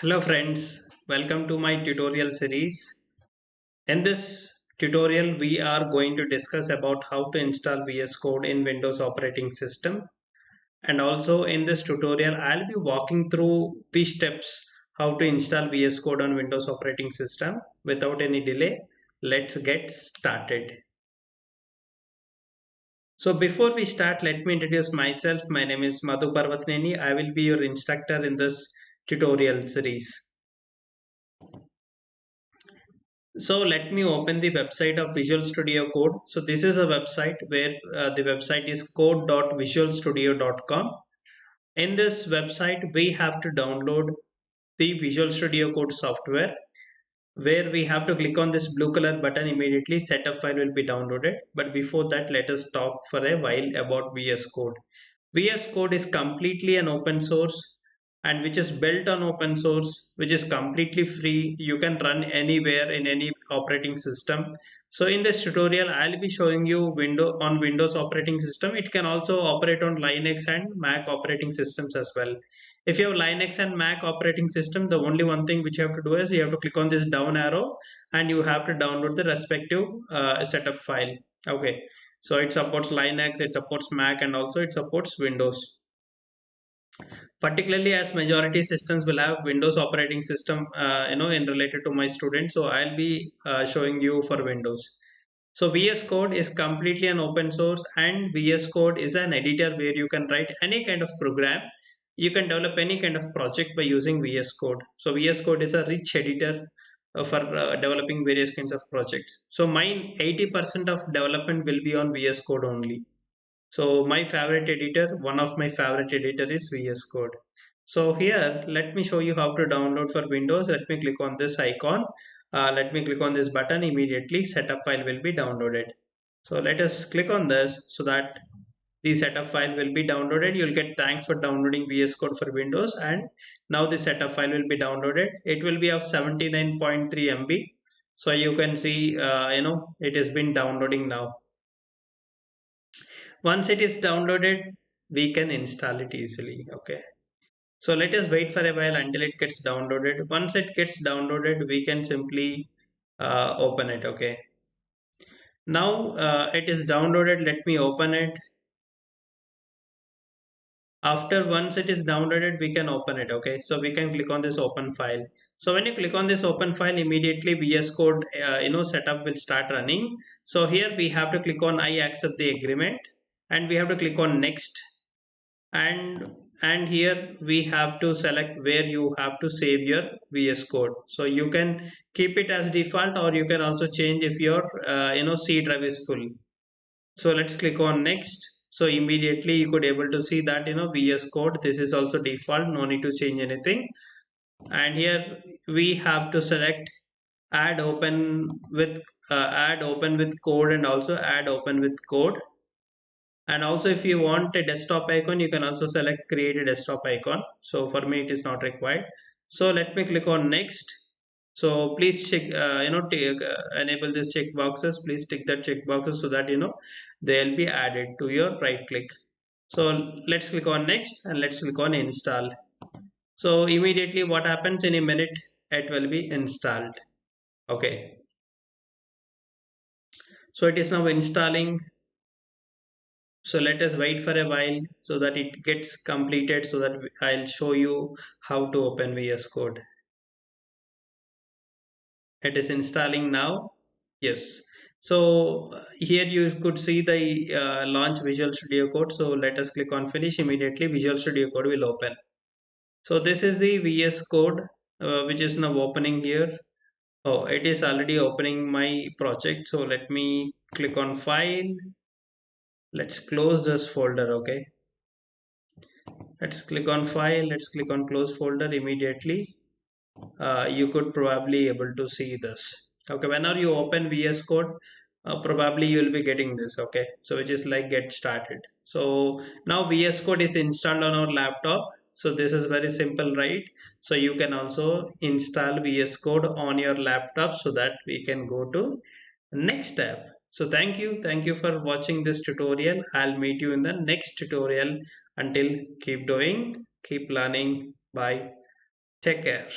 Hello friends, welcome to my tutorial series. In this tutorial we are going to discuss about how to install VS Code in Windows operating system, and also in this tutorial I'll be walking through the steps how to install VS Code on Windows operating system. Without any delay, let's get started. So before we start, let me introduce myself. My name is Madhu Parvatneni. I will be your instructor in this tutorial series. So let me open the website of Visual Studio Code. So this is a website where the website is code.visualstudio.com. In this website, we have to download the Visual Studio Code software, where we have to click on this blue color button. Immediately setup file will be downloaded. But before that, let us talk for a while about VS Code. VS Code is completely an open source and which is built on open source, which is completely free. You can run anywhere in any operating system. So in this tutorial, I'll be showing you Windows operating system. It can also operate on Linux and Mac operating systems as well. If you have Linux and Mac operating system, the only one thing which you have to do is you have to click on this down arrow and you have to download the respective setup file. Okay. So it supports Linux, it supports Mac, and also it supports Windows. Particularly as majority systems will have Windows operating system, in related to my students. So I'll be showing you for Windows. So VS Code is completely an open source, and VS Code is an editor where you can write any kind of program. You can develop any kind of project by using VS Code. So VS Code is a rich editor for developing various kinds of projects. So mine 80% of development will be on VS Code only. So my favorite editor, one of my favorite editor is VS Code. So here, let me show you how to download for Windows. Let me click on this icon. Let me click on this button. Immediately setup file will be downloaded. So let us click on this so that the setup file will be downloaded. You'll get thanks for downloading VS Code for Windows, and now the setup file will be downloaded. It will be of 79.3 MB. So you can see, it has been downloading now. Once it is downloaded, we can install it easily. Okay. So let us wait for a while until it gets downloaded. Once it gets downloaded, we can simply open it. Okay. Now it is downloaded. Let me open it. After once it is downloaded, we can open it. Okay. So we can click on this open file. So when you click on this open file, immediately VS Code, setup will start running. So here we have to click on I accept the agreement, and we have to click on next, and here we have to select where you have to save your VS Code. So you can keep it as default, or you can also change if your C drive is full. So let's click on next. So immediately you could able to see that VS Code, this is also default, no need to change anything. And here we have to select add open with code, and also add open with code. And also if you want a desktop icon, you can also select create a desktop icon. So for me it is not required. So let me click on next. So please check, enable this check boxes. Please tick that check boxes so that they'll be added to your right click. So let's click on next, and let's click on install. So immediately what happens, in a minute it will be installed. Okay. So it is now installing. So let us wait for a while so that it gets completed, so that I'll show you how to open VS Code. It is installing now. Yes. So here you could see the launch Visual Studio Code. So let us click on finish. Immediately Visual Studio Code will open. So this is the VS Code which is now opening here. Oh, it is already opening my project. So let me click on file. Let's close this folder. Okay. Let's click on file. Let's click on close folder. Immediately you could probably able to see this. Okay, whenever you open VS Code, probably you will be getting this. Okay, so which is like get started. So now VS Code is installed on our laptop. So this is very simple, right? So you can also install VS Code on your laptop, so that we can go to next step. So thank you for watching this tutorial. I'll meet you in the next tutorial. Until, keep doing, keep learning. Bye. Take care.